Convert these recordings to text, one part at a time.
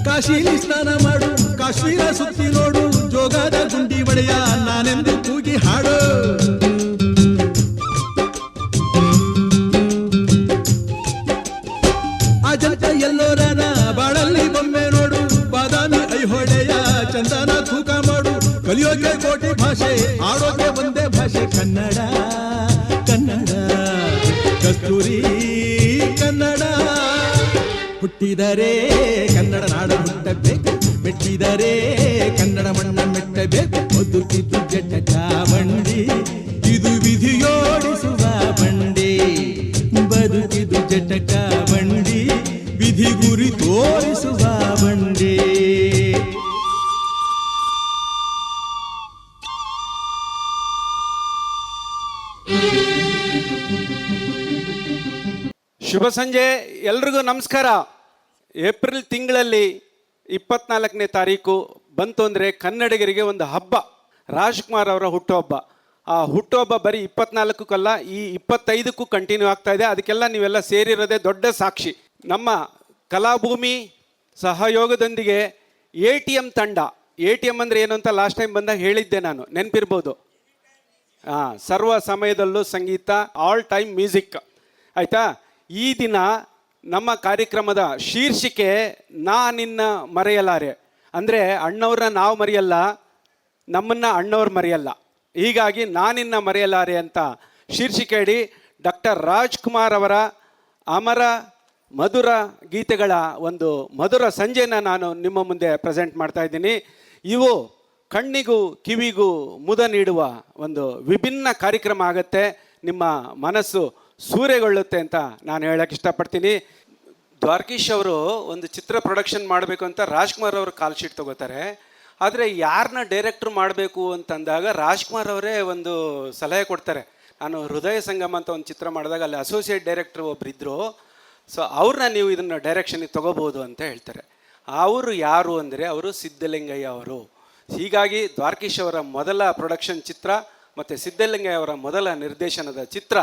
ಕಾಶಿಲಿ ಸ್ನಾನ ಮಾಡು, ಕಾಶ್ಮೀರ ಸುತ್ತಿ ನೋಡು, ಜೋಗದ ಗುಂಡಿ ಒಡೆಯ ನಾನೆಂದು ಕೂಗಿ ಹಾಡು. ಅಜಂತ ಎಲ್ಲೋರನ ಬಾಳಲ್ಲಿ ಬೊಮ್ಮೆ ನೋಡು, ಬಾದಾಮಿ ಐಹೊಳೆಯ ಚಂದನ ತೂಕ ಮಾಡು. ಕಲಿಯೋಕೆ ಕೋಟಿ ಭಾಷೆ, ಆಡೋಕೆ ಒಂದೇ ಭಾಷೆ ಕನ್ನಡ. ಕನ್ನಡ ಕಸ್ತೂರಿ ಕನ್ನಡ. ಹುಟ್ಟಿದರೆ ಕನ್ನಡ ನಾಡ ಹುಟ್ಟಬೇಕು, ಮೆಟ್ಟಿದರೆ ಕನ್ನಡ ಮಣ್ಣ ಮೆಟ್ಟಬೇಕು. ಬದುಕಿದ್ದು ಜಟ ಚಾವಂಡಿ, ಇದು ವಿಧಿಯೋಡಿಸುವ ಬಂಡಿ. ಬದುಕಿದು ಜಟಕ ಬಂಡಿ, ವಿಧಿ ಗುರಿ ತೋರಿಸುವ ಬಂಡಿ. ಶುಭ ಸಂಜೆ ಎಲ್ರಿಗೂ ನಮಸ್ಕಾರ. ಏಪ್ರಿಲ್ ತಿಂಗಳಲ್ಲಿ 24ನೇ ತಾರೀಕು ಬಂತು ಅಂದರೆ ಕನ್ನಡಿಗರಿಗೆ ಒಂದು ಹಬ್ಬ, ರಾಜ್ಕುಮಾರ್ ಅವರ ಹುಟ್ಟುಹಬ್ಬ. ಆ ಹುಟ್ಟುಹಬ್ಬ ಬರೀ 24ಕ್ಕಲ್ಲ, ಈ 25ಕ್ಕೂ ಕಂಟಿನ್ಯೂ ಆಗ್ತಾ ಇದೆ. ಅದಕ್ಕೆಲ್ಲ ನೀವೆಲ್ಲ ಸೇರಿರೋದೇ ದೊಡ್ಡ ಸಾಕ್ಷಿ. ನಮ್ಮ ಕಲಾಭೂಮಿ ಸಹಯೋಗದೊಂದಿಗೆ ATM ತಂಡ, ATM ಅಂದರೆ ಏನು ಅಂತ ಲಾಸ್ಟ್ ಟೈಮ್ ಬಂದಾಗ ಹೇಳಿದ್ದೆ ನಾನು, ನೆನಪಿರ್ಬೋದು. ಸರ್ವ ಸಮಯದಲ್ಲೂ ಸಂಗೀತ, ಆಲ್ ಟೈಮ್ ಮ್ಯೂಸಿಕ್. ಆಯಿತಾ? ಈ ದಿನ ನಮ್ಮ ಕಾರ್ಯಕ್ರಮದ ಶೀರ್ಷಿಕೆ ನಾ ನಿನ್ನ ಮರೆಯಲಾರೆ. ಅಂದರೆ ಅಣ್ಣವ್ರನ್ನ ನಾವು ಮರೆಯಲ್ಲ, ನಮ್ಮನ್ನು ಅಣ್ಣವ್ರು ಮರೆಯಲ್ಲ. ಹೀಗಾಗಿ ನಾನಿನ್ನ ಮರೆಯಲಾರೆ ಅಂತ ಶೀರ್ಷಿಕೆ ಅಡಿ ಡಾಕ್ಟರ್ ರಾಜ್ಕುಮಾರ್ ಅವರ ಅಮರ ಮಧುರ ಗೀತೆಗಳ ಒಂದು ಮಧುರ ಸಂಜೆನ ನಾನು ನಿಮ್ಮ ಮುಂದೆ ಪ್ರೆಸೆಂಟ್ ಮಾಡ್ತಾ ಇದ್ದೀನಿ. ಇವು ಕಣ್ಣಿಗೂ ಕಿವಿಗೂ ಮುದ ನೀಡುವ ಒಂದು ವಿಭಿನ್ನ ಕಾರ್ಯಕ್ರಮ ಆಗುತ್ತೆ. ನಿಮ್ಮ ಮನಸ್ಸು ಸೂರೆಗೊಳ್ಳುತ್ತೆ ಅಂತ ನಾನು ಹೇಳಕ್ಕೆ ಇಷ್ಟಪಡ್ತೀನಿ. ದ್ವಾರಕೀಶ್ ಅವರು ಒಂದು ಚಿತ್ರ ಪ್ರೊಡಕ್ಷನ್ ಮಾಡಬೇಕು ಅಂತ ರಾಜ್ಕುಮಾರ್ ಅವರು ಕಾಲ್ ಶೀಟ್ ತೊಗೋತಾರೆ. ಆದರೆ ಯಾರನ್ನ ಡೈರೆಕ್ಟ್ರು ಮಾಡಬೇಕು ಅಂತಂದಾಗ ರಾಜ್ಕುಮಾರ್ ಅವರೇ ಒಂದು ಸಲಹೆ ಕೊಡ್ತಾರೆ. ನಾನು ಹೃದಯ ಸಂಗಮ ಅಂತ ಒಂದು ಚಿತ್ರ ಮಾಡಿದಾಗ ಅಲ್ಲಿ ಅಸೋಸಿಯೇಟ್ ಡೈರೆಕ್ಟ್ರು ಒಬ್ಬರಿದ್ದರು. ಸೊ ಅವ್ರನ್ನ ನೀವು ಇದನ್ನು ಡೈರೆಕ್ಷನಿಗೆ ತೊಗೋಬೋದು ಅಂತ ಹೇಳ್ತಾರೆ. ಅವರು ಯಾರು ಅಂದರೆ ಅವರು ಸಿದ್ಧಲಿಂಗಯ್ಯ ಅವರು. ಹೀಗಾಗಿ ದ್ವಾರಕೀಶ್ ಅವರ ಮೊದಲ ಪ್ರೊಡಕ್ಷನ್ ಚಿತ್ರ ಮತ್ತು ಸಿದ್ಧಲಿಂಗಯ್ಯ ಅವರ ಮೊದಲ ನಿರ್ದೇಶನದ ಚಿತ್ರ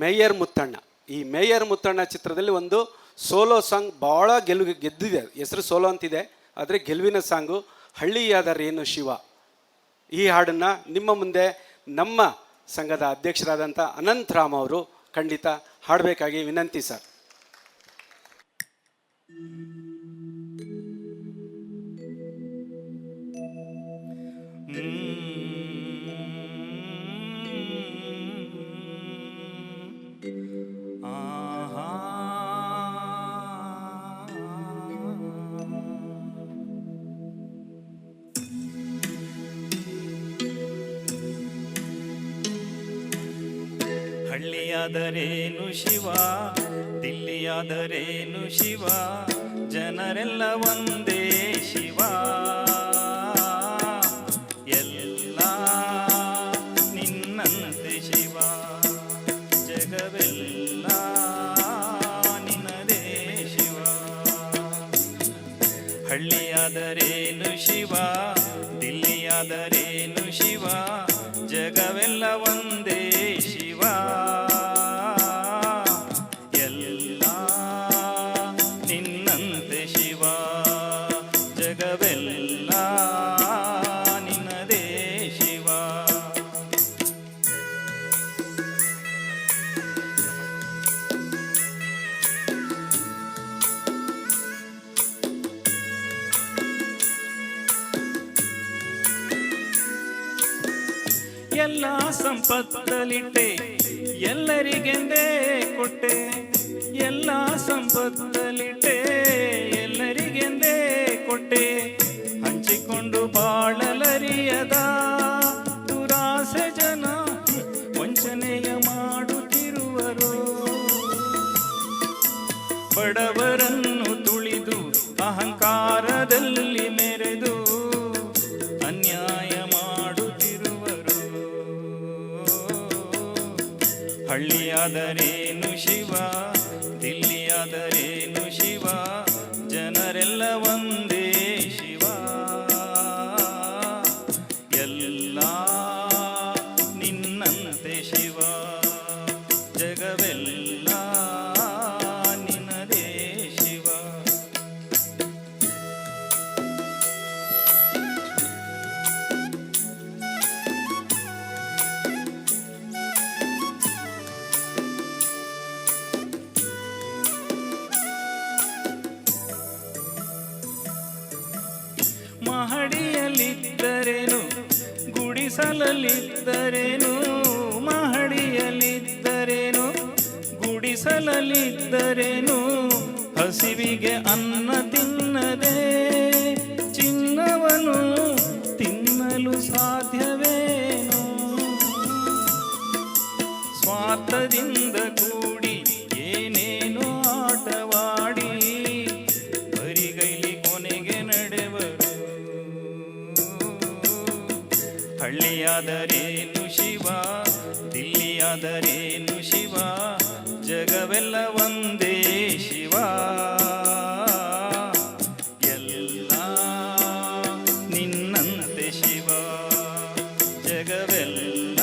ಮೇಯರ್ ಮುತ್ತಣ್ಣ. ಈ ಮೇಯರ್ ಮುತ್ತಣ್ಣ ಚಿತ್ರದಲ್ಲಿ ಒಂದು ಸೋಲೋ ಸಾಂಗ್ ಭಾಳ ಗೆದ್ದಿದೆ. ಹೆಸರು ಸೋಲೋ ಅಂತಿದೆ, ಆದರೆ ಗೆಲುವಿನ ಸಾಂಗು ಹಳ್ಳಿಯಾದರೇನು ಶಿವ. ಈ ಹಾಡನ್ನು ನಿಮ್ಮ ಮುಂದೆ ನಮ್ಮ ಸಂಘದ ಅಧ್ಯಕ್ಷರಾದಂಥ ಅನಂತರಾಮ್ ಅವರು ಖಂಡಿತ ಹಾಡಬೇಕಾಗಿ ವಿನಂತಿ ಸರ್. ಹಳ್ಳಿಯಾದರೇನು ಶಿವ, ದಿಲ್ಲಿಯಾದರೇನು ಶಿವ, ಜನರೆಲ್ಲ ಒಂದೇ ಶಿವ. ಎಲ್ಲ ನಿನ್ನಂತೆ ಶಿವ, ಜಗವೆಲ್ಲ ನಿನ್ನದೇ ಶಿವ. ಹಳ್ಳಿಯಾದರೇನು ಶಿವ, ದಿಲ್ಲಿಯಾದರೇನು ಶಿವ, ಜಗವೆಲ್ಲ ಒಂದೇ ಶಿವ. ಎಲ್ಲ ನಿನ್ನಂತೆ ಶಿವ, ಜಗವೆಲ್ಲ ನಿನ್ನದೇ ಶಿವ. ಎಲ್ಲ ಸಂಪತ್ತಲಿಟ್ಟೆ ಎಲ್ಲರಿಗೆಂದೇ ಕೊಟ್ಟೆ, ಎಲ್ಲ ಸಂಪತ್ತಲಿಟ್ಟೆ ಎಲ್ಲರಿಗೆಂದೇ ಕೊಟ್ಟೆ. ಹಂಚಿಕೊಂಡು ಬಾಳಲರಿಯದ ದುರಾಸೆ ಜನ ವಂಚನೆಯ ಮಾಡುತ್ತಿರುವರು. ಬಡವರನ್ನು ತುಳಿದು ಅಹಂಕಾರದಲ್ಲಿ ಮೆರೆದು ಅನ್ಯಾಯ ಮಾಡುತ್ತಿರುವರು. ಹಳ್ಳಿಯಾದರೇನು ಶಿವ, ದಿಲ್ಲಿಯಾದರೇನು ಶಿವ, ಜನರೆಲ್ಲ ಒಂದೇ ಶಿವ. ಎಲ್ಲ ನಿನ್ನಂತೆ ಶಿವ, ಜಗವೆಲ್ಲ ನಿನ್ನದೇ ಶಿವ. ಮನೆಯಲ್ಲಿದ್ದರೇನು ಗುಡಿಸಲಲ್ಲಿದ್ದರೇನು ಮಹಡಿಯಲ್ಲಿದ್ದರೇನು ಗುಡಿಸಲಲ್ಲಿದ್ದರೇನು ಹಸಿವಿಗೆ ಅನ್ನ ತಿನ್ನದೆ ಚಿನ್ನವನು ತಿನ್ನಲು ಸಾಧ್ಯವೇನು ಸ್ವಾರ್ಥದಿಂದ ಕೂಡಿ ಏನೇನು ಆಟವಾಡಿ ಬರಿಗೈಲಿ ಕೊನೆಗೆ ನಡೆವರು ಹಳ್ಳಿಯಾದರೇನು ಶಿವ ದಿಲ್ಲಿಯಾದರೇನು ಶಿವ ಜಗವೆಲ್ಲ ಒಂದೇ ಶಿವ ಎಲ್ಲ ನಿನ್ನಂತೆ ಶಿವ ಜಗವೆಲ್ಲ